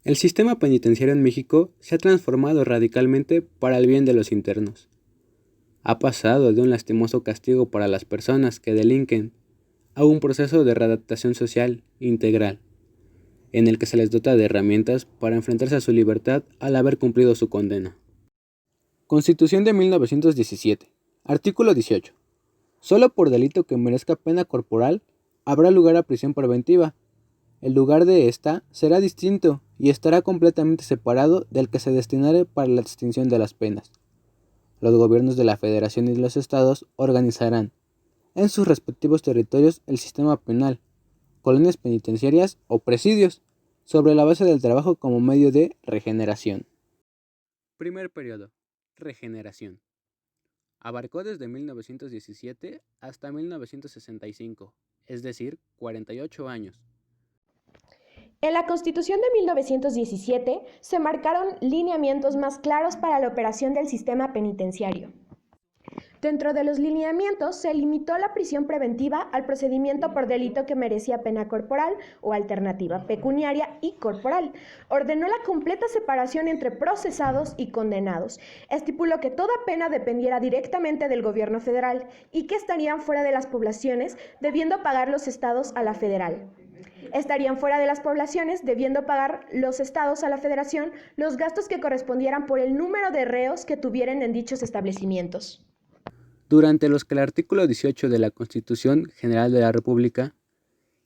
El sistema penitenciario en México se ha transformado radicalmente para el bien de los internos. Ha pasado de un lastimoso castigo para las personas que delinquen a un proceso de readaptación social integral, en el que se les dota de herramientas para enfrentarse a su libertad al haber cumplido su condena. Constitución de 1917. Artículo 18. Solo por delito que merezca pena corporal habrá lugar a prisión preventiva. El lugar de esta será distinto y estará completamente separado del que se destinare para la extinción de las penas. Los gobiernos de la Federación y de los estados organizarán en sus respectivos territorios el sistema penal, colonias penitenciarias o presidios, sobre la base del trabajo como medio de regeneración. Primer periodo. Regeneración. Abarcó desde 1917 hasta 1965, es decir, 48 años. En la Constitución de 1917 se marcaron lineamientos más claros para la operación del sistema penitenciario. Dentro de los lineamientos se limitó la prisión preventiva al procedimiento por delito que merecía pena corporal o alternativa pecuniaria y corporal. Ordenó la completa separación entre procesados y condenados. Estipuló que toda pena dependiera directamente del gobierno federal y que estarían fuera de las poblaciones, debiendo pagar los estados a la federal. Estarían fuera de las poblaciones, debiendo pagar los estados a la federación los gastos que correspondieran por el número de reos que tuvieran en dichos establecimientos. Durante los que el artículo 18 de la Constitución General de la República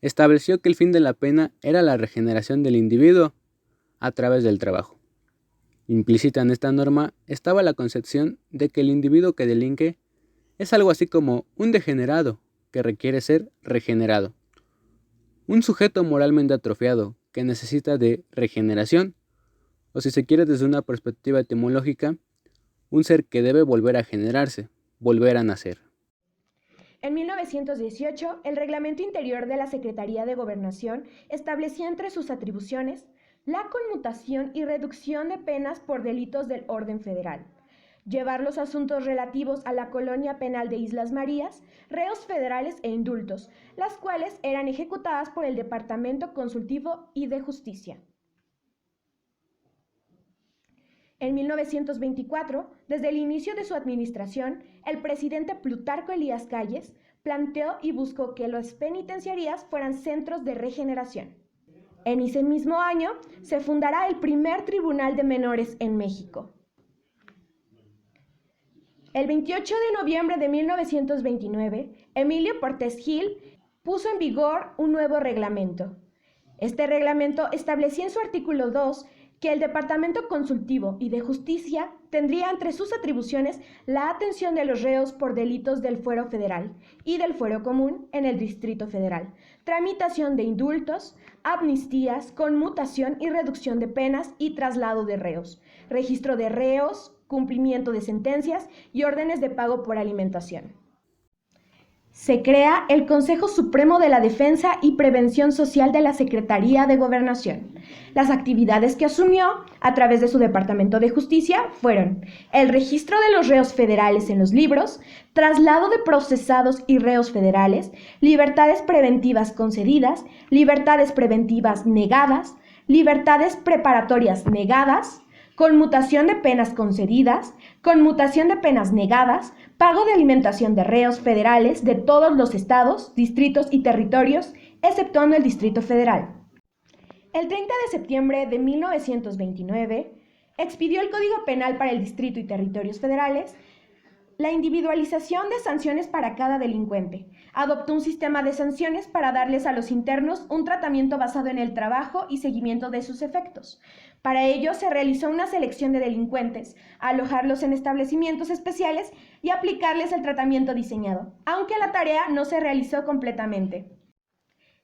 estableció que el fin de la pena era la regeneración del individuo a través del trabajo. Implícita en esta norma estaba la concepción de que el individuo que delinque es algo así como un degenerado que requiere ser regenerado, un sujeto moralmente atrofiado que necesita de regeneración, o si se quiere desde una perspectiva etimológica, un ser que debe volver a generarse, volver a nacer. En 1918, el Reglamento Interior de la Secretaría de Gobernación establecía entre sus atribuciones la conmutación y reducción de penas por delitos del orden federal, llevar los asuntos relativos a la colonia penal de Islas Marías, reos federales e indultos, las cuales eran ejecutadas por el Departamento Consultivo y de Justicia. En 1924, desde el inicio de su administración, el presidente Plutarco Elías Calles planteó y buscó que las penitenciarías fueran centros de regeneración. En ese mismo año se fundará el primer Tribunal de Menores en México. El 28 de noviembre de 1929, Emilio Portes Gil puso en vigor un nuevo reglamento. Este reglamento establecía en su artículo 2 que el Departamento Consultivo y de Justicia tendría entre sus atribuciones la atención de los reos por delitos del fuero federal y del fuero común en el Distrito Federal, tramitación de indultos, amnistías, conmutación y reducción de penas y traslado de reos, registro de reos, cumplimiento de sentencias y órdenes de pago por alimentación. Se crea el Consejo Supremo de la Defensa y Prevención Social de la Secretaría de Gobernación. Las actividades que asumió a través de su Departamento de Justicia fueron el registro de los reos federales en los libros, traslado de procesados y reos federales, libertades preventivas concedidas, libertades preventivas negadas, libertades preparatorias negadas, conmutación de penas concedidas, conmutación de penas negadas, pago de alimentación de reos federales de todos los estados, distritos y territorios, exceptuando el Distrito Federal. El 30 de septiembre de 1929, expidió el Código Penal para el Distrito y Territorios Federales, la individualización de sanciones para cada delincuente. Adoptó un sistema de sanciones para darles a los internos un tratamiento basado en el trabajo y seguimiento de sus efectos. Para ello se realizó una selección de delincuentes, alojarlos en establecimientos especiales y aplicarles el tratamiento diseñado, aunque la tarea no se realizó completamente.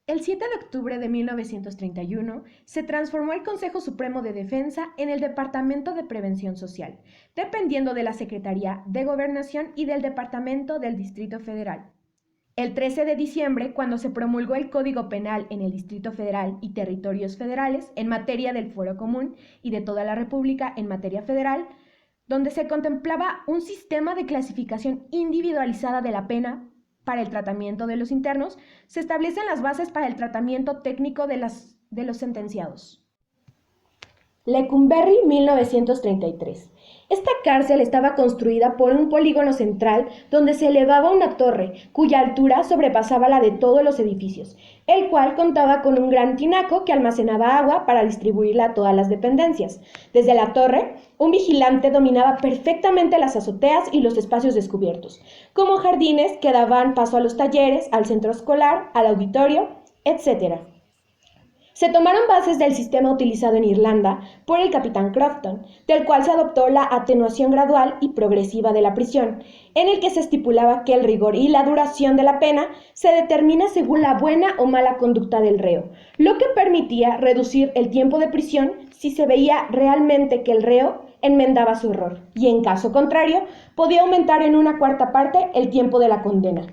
El 7 de octubre de 1931 se transformó el Consejo Supremo de Defensa en el Departamento de Prevención Social, dependiendo de la Secretaría de Gobernación y del Departamento del Distrito Federal. El 13 de diciembre, cuando se promulgó el Código Penal en el Distrito Federal y Territorios Federales en materia del fuero común y de toda la República en materia federal, donde se contemplaba un sistema de clasificación individualizada de la pena para el tratamiento de los internos, se establecen las bases para el tratamiento técnico de los sentenciados. Lecumberri, 1933. Esta cárcel estaba construida por un polígono central donde se elevaba una torre, cuya altura sobrepasaba la de todos los edificios, el cual contaba con un gran tinaco que almacenaba agua para distribuirla a todas las dependencias. Desde la torre, un vigilante dominaba perfectamente las azoteas y los espacios descubiertos, como jardines que daban paso a los talleres, al centro escolar, al auditorio, etc. Se tomaron bases del sistema utilizado en Irlanda por el capitán Crofton, del cual se adoptó la atenuación gradual y progresiva de la prisión, en el que se estipulaba que el rigor y la duración de la pena se determina según la buena o mala conducta del reo, lo que permitía reducir el tiempo de prisión si se veía realmente que el reo enmendaba su error, y en caso contrario, podía aumentar en una cuarta parte el tiempo de la condena.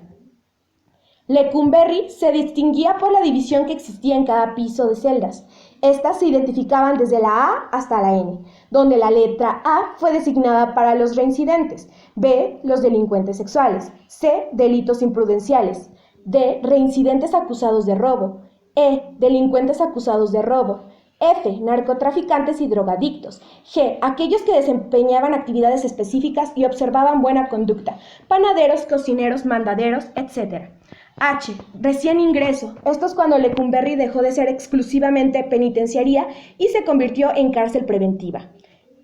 Lecumberri se distinguía por la división que existía en cada piso de celdas. Estas se identificaban desde la A hasta la N, donde la letra A fue designada para los reincidentes, B, los delincuentes sexuales, C, delitos imprudenciales, D, reincidentes acusados de robo, E, delincuentes acusados de robo, F, narcotraficantes y drogadictos, G, aquellos que desempeñaban actividades específicas y observaban buena conducta, panaderos, cocineros, mandaderos, etc. H, recién ingreso. Esto es cuando Lecumberri dejó de ser exclusivamente penitenciaría y se convirtió en cárcel preventiva.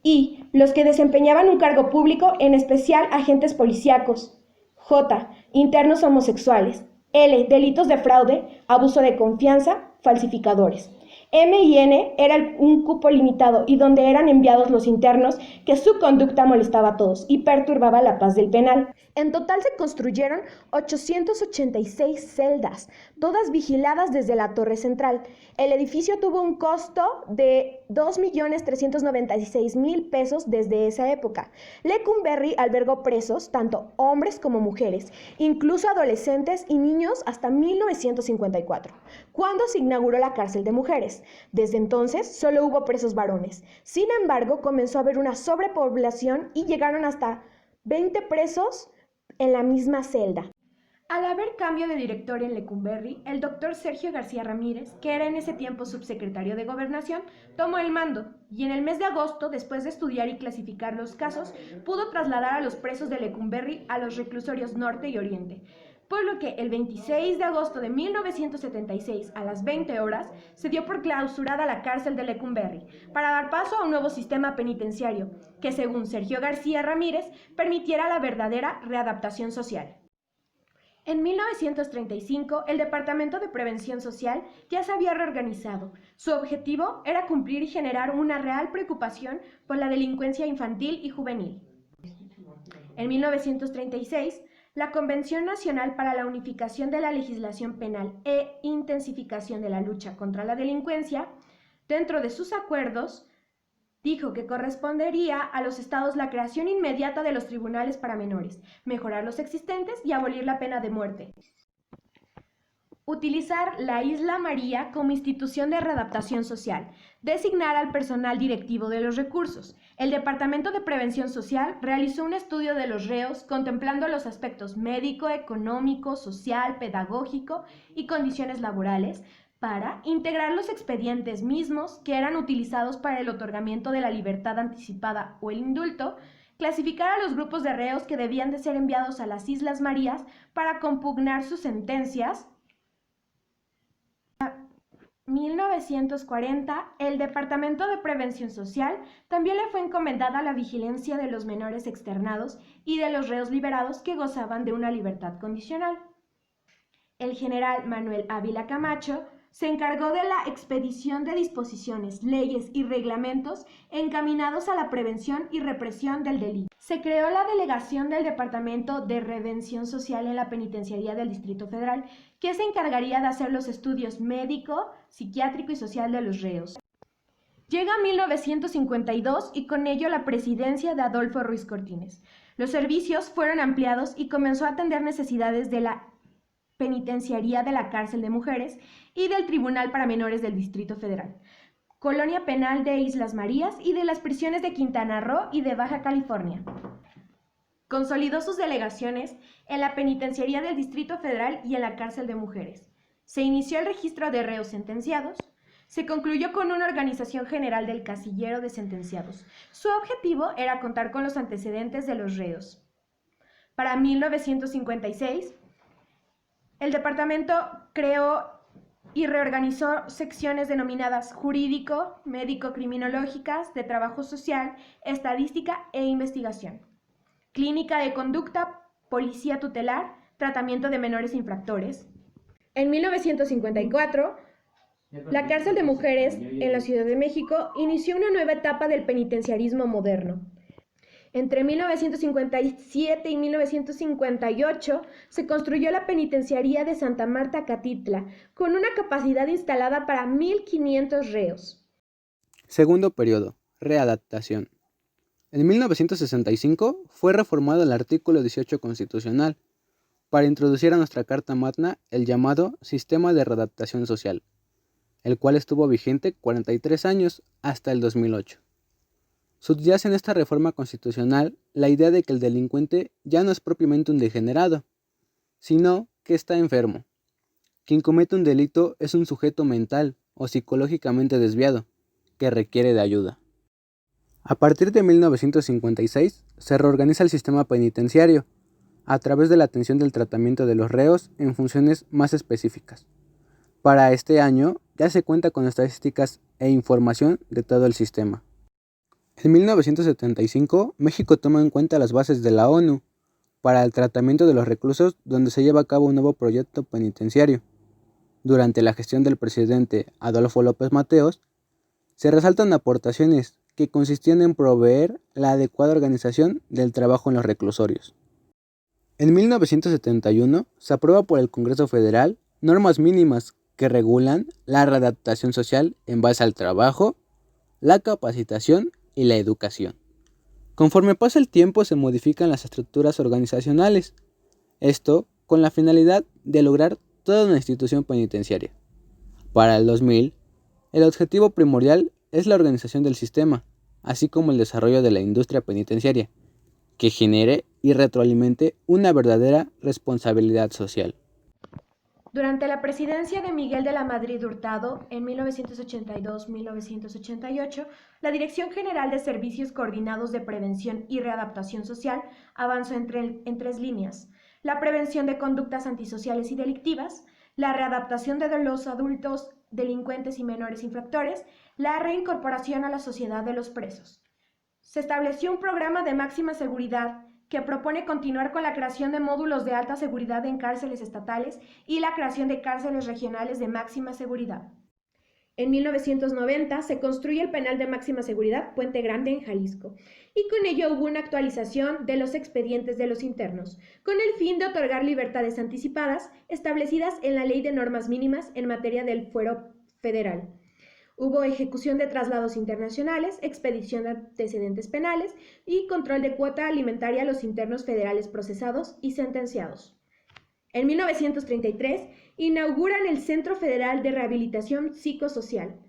I, los que desempeñaban un cargo público, en especial agentes policíacos. J, internos homosexuales. L, delitos de fraude, abuso de confianza, falsificadores. M y N era un cupo limitado y donde eran enviados los internos que su conducta molestaba a todos y perturbaba la paz del penal. En total se construyeron 886 celdas, todas vigiladas desde la torre central. El edificio tuvo un costo de 2.396.000 pesos desde esa época. Lecumberri albergó presos, tanto hombres como mujeres, incluso adolescentes y niños hasta 1954, cuando se inauguró la cárcel de mujeres. Desde entonces solo hubo presos varones. Sin embargo, comenzó a haber una sobrepoblación y llegaron hasta 20 presos en la misma celda. Al haber cambio de director en Lecumberri, el doctor Sergio García Ramírez, que era en ese tiempo subsecretario de Gobernación, tomó el mando y en el mes de agosto, después de estudiar y clasificar los casos, pudo trasladar a los presos de Lecumberri a los reclusorios norte y oriente, por lo que el 26 de agosto de 1976 a las 20 horas se dio por clausurada la cárcel de Lecumberri para dar paso a un nuevo sistema penitenciario que, según Sergio García Ramírez, permitiera la verdadera readaptación social. En 1935, el Departamento de Prevención Social ya se había reorganizado. Su objetivo era cumplir y generar una real preocupación por la delincuencia infantil y juvenil. En 1936, la Convención Nacional para la Unificación de la Legislación Penal e Intensificación de la Lucha contra la Delincuencia, dentro de sus acuerdos, dijo que correspondería a los estados la creación inmediata de los tribunales para menores, mejorar los existentes y abolir la pena de muerte. Utilizar la Isla María como institución de readaptación social, designar al personal directivo de los recursos. El Departamento de Prevención Social realizó un estudio de los reos contemplando los aspectos médico, económico, social, pedagógico y condiciones laborales para integrar los expedientes mismos que eran utilizados para el otorgamiento de la libertad anticipada o el indulto, clasificar a los grupos de reos que debían de ser enviados a las Islas Marías para compugnar sus sentencias. 1940, el Departamento de Prevención Social también le fue encomendada la vigilancia de los menores externados y de los reos liberados que gozaban de una libertad condicional. El general Manuel Ávila Camacho se encargó de la expedición de disposiciones, leyes y reglamentos encaminados a la prevención y represión del delito. Se creó la delegación del Departamento de Redención Social en la Penitenciaría del Distrito Federal, que se encargaría de hacer los estudios médico, psiquiátrico y social de los reos. Llega 1952 y con ello la presidencia de Adolfo Ruiz Cortines. Los servicios fueron ampliados y comenzó a atender necesidades de la Penitenciaría de la Cárcel de Mujeres y del Tribunal para Menores del Distrito Federal, Colonia Penal de Islas Marías y de las prisiones de Quintana Roo y de Baja California. Consolidó sus delegaciones en la Penitenciaría del Distrito Federal y en la Cárcel de Mujeres. Se inició el registro de reos sentenciados. Se concluyó con una organización general del casillero de sentenciados. Su objetivo era contar con los antecedentes de los reos. Para 1956, el departamento creó y reorganizó secciones denominadas jurídico, médico-criminológicas, de trabajo social, estadística e investigación, clínica de conducta, policía tutelar, tratamiento de menores infractores. En 1954, la cárcel de mujeres en la Ciudad de México inició una nueva etapa del penitenciarismo moderno. Entre 1957 y 1958 se construyó la penitenciaría de Santa Marta Catitla, con una capacidad instalada para 1,500 reos. Segundo periodo, readaptación. En 1965 fue reformado el artículo 18 constitucional para introducir a nuestra Carta Magna el llamado Sistema de Readaptación Social, el cual estuvo vigente 43 años hasta el 2008. Subyace en esta reforma constitucional la idea de que el delincuente ya no es propiamente un degenerado, sino que está enfermo. Quien comete un delito es un sujeto mental o psicológicamente desviado, que requiere de ayuda. A partir de 1956 se reorganiza el sistema penitenciario, a través de la atención del tratamiento de los reos en funciones más específicas. Para este año ya se cuenta con estadísticas e información de todo el sistema. En 1975, México toma en cuenta las bases de la ONU para el tratamiento de los reclusos, donde se lleva a cabo un nuevo proyecto penitenciario. Durante la gestión del presidente Adolfo López Mateos, se resaltan aportaciones que consistían en proveer la adecuada organización del trabajo en los reclusorios. En 1971 se aprueba por el Congreso Federal normas mínimas que regulan la readaptación social en base al trabajo, la capacitación y la educación. Conforme pasa el tiempo se modifican las estructuras organizacionales, esto con la finalidad de lograr toda una institución penitenciaria. Para el 2000, el objetivo primordial es la organización del sistema, así como el desarrollo de la industria penitenciaria, que genere y retroalimente una verdadera responsabilidad social. Durante la presidencia de Miguel de la Madrid Hurtado, en 1982-1988, la Dirección General de Servicios Coordinados de Prevención y Readaptación Social avanzó en tres líneas: la prevención de conductas antisociales y delictivas, la readaptación de los adultos delincuentes y menores infractores, la reincorporación a la sociedad de los presos. Se estableció un programa de máxima seguridad que propone continuar con la creación de módulos de alta seguridad en cárceles estatales y la creación de cárceles regionales de máxima seguridad. En 1990 se construye el penal de máxima seguridad Puente Grande en Jalisco, y con ello hubo una actualización de los expedientes de los internos, con el fin de otorgar libertades anticipadas establecidas en la Ley de Normas Mínimas en materia del fuero federal. Hubo ejecución de traslados internacionales, expedición de antecedentes penales y control de cuota alimentaria a los internos federales procesados y sentenciados. En 1933 inauguran el Centro Federal de Rehabilitación Psicosocial.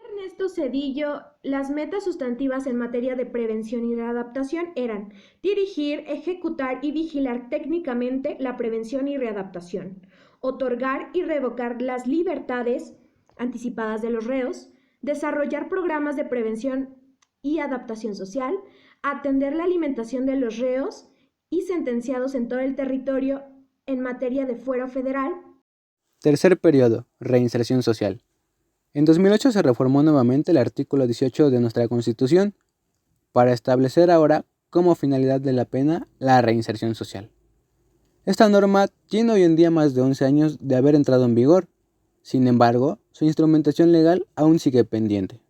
Ernesto Zedillo, las metas sustantivas en materia de prevención y readaptación eran dirigir, ejecutar y vigilar técnicamente la prevención y readaptación, otorgar y revocar las libertades anticipadas de los reos, desarrollar programas de prevención y adaptación social, atender la alimentación de los reos y sentenciados en todo el territorio en materia de fuero federal. Tercer periodo, reinserción social. En 2008 se reformó nuevamente el artículo 18 de nuestra Constitución para establecer ahora como finalidad de la pena la reinserción social. Esta norma tiene hoy en día más de 11 años de haber entrado en vigor. Sin embargo, su instrumentación legal aún sigue pendiente.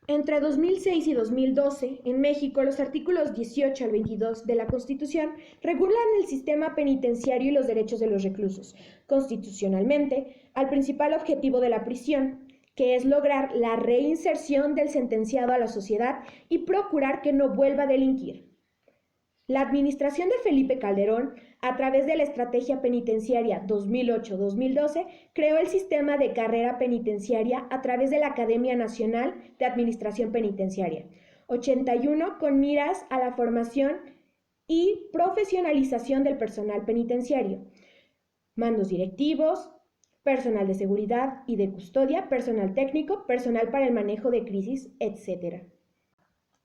Entre 2006 y 2012, en México, los artículos 18 al 22 de la Constitución regulan el sistema penitenciario y los derechos de los reclusos, constitucionalmente, al principal objetivo de la prisión, que es lograr la reinserción del sentenciado a la sociedad y procurar que no vuelva a delinquir. La administración de Felipe Calderón, a través de la Estrategia Penitenciaria 2008-2012, creó el sistema de carrera penitenciaria a través de la Academia Nacional de Administración Penitenciaria, 81, con miras a la formación y profesionalización del personal penitenciario, mandos directivos, personal de seguridad y de custodia, personal técnico, personal para el manejo de crisis, etc.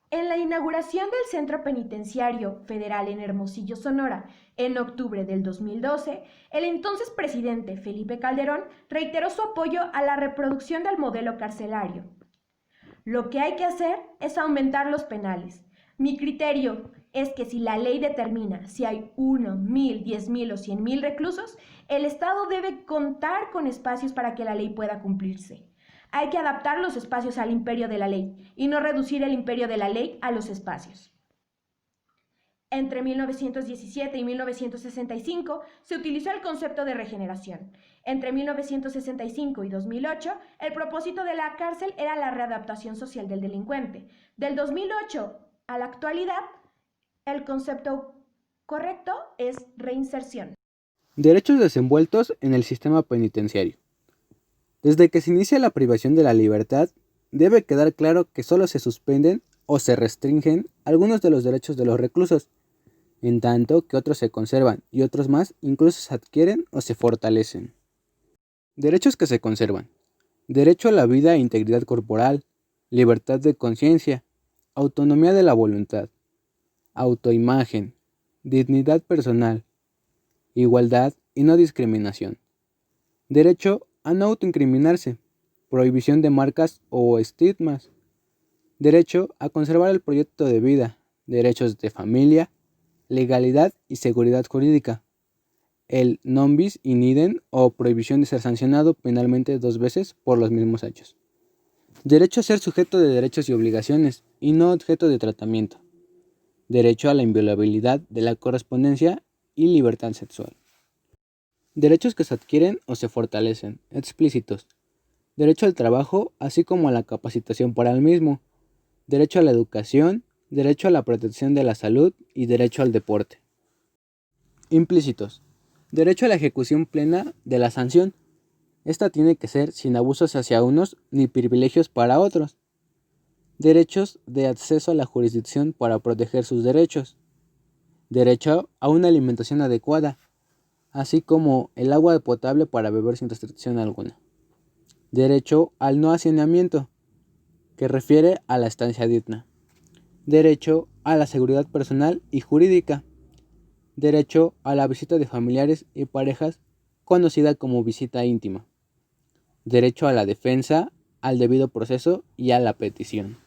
En la inauguración del Centro Penitenciario Federal en Hermosillo, Sonora, en octubre del 2012, el entonces presidente Felipe Calderón reiteró su apoyo a la reproducción del modelo carcelario. Lo que hay que hacer es aumentar los penales. Mi criterio es que si la ley determina si hay 1, 1000, 10,000 o 100,000 reclusos, el Estado debe contar con espacios para que la ley pueda cumplirse. Hay que adaptar los espacios al imperio de la ley y no reducir el imperio de la ley a los espacios. Entre 1917 y 1965 se utilizó el concepto de regeneración. Entre 1965 y 2008, el propósito de la cárcel era la readaptación social del delincuente. Del 2008 a la actualidad, el concepto correcto es reinserción. Derechos desenvueltos en el sistema penitenciario. Desde que se inicia la privación de la libertad, debe quedar claro que solo se suspenden o se restringen algunos de los derechos de los reclusos, en tanto que otros se conservan y otros más incluso se adquieren o se fortalecen. Derechos que se conservan. Derecho a la vida e integridad corporal, libertad de conciencia, autonomía de la voluntad, autoimagen, dignidad personal, igualdad y no discriminación. Derecho a no autoincriminarse, prohibición de marcas o estigmas. Derecho a conservar el proyecto de vida, derechos de familia, legalidad y seguridad jurídica. El non bis in idem o prohibición de ser sancionado penalmente 2 veces por los mismos hechos. Derecho a ser sujeto de derechos y obligaciones y no objeto de tratamiento. Derecho a la inviolabilidad de la correspondencia y libertad sexual. Derechos que se adquieren o se fortalecen, explícitos. Derecho al trabajo, así como a la capacitación para el mismo. Derecho a la educación, derecho a la protección de la salud y derecho al deporte. Implícitos. Derecho a la ejecución plena de la sanción. Esta tiene que ser sin abusos hacia unos ni privilegios para otros. Derechos de acceso a la jurisdicción para proteger sus derechos. Derecho a una alimentación adecuada, así como el agua potable para beber sin restricción alguna. Derecho al no hacinamiento, que refiere a la estancia digna. Derecho a la seguridad personal y jurídica. Derecho a la visita de familiares y parejas, conocida como visita íntima. Derecho a la defensa, al debido proceso y a la petición.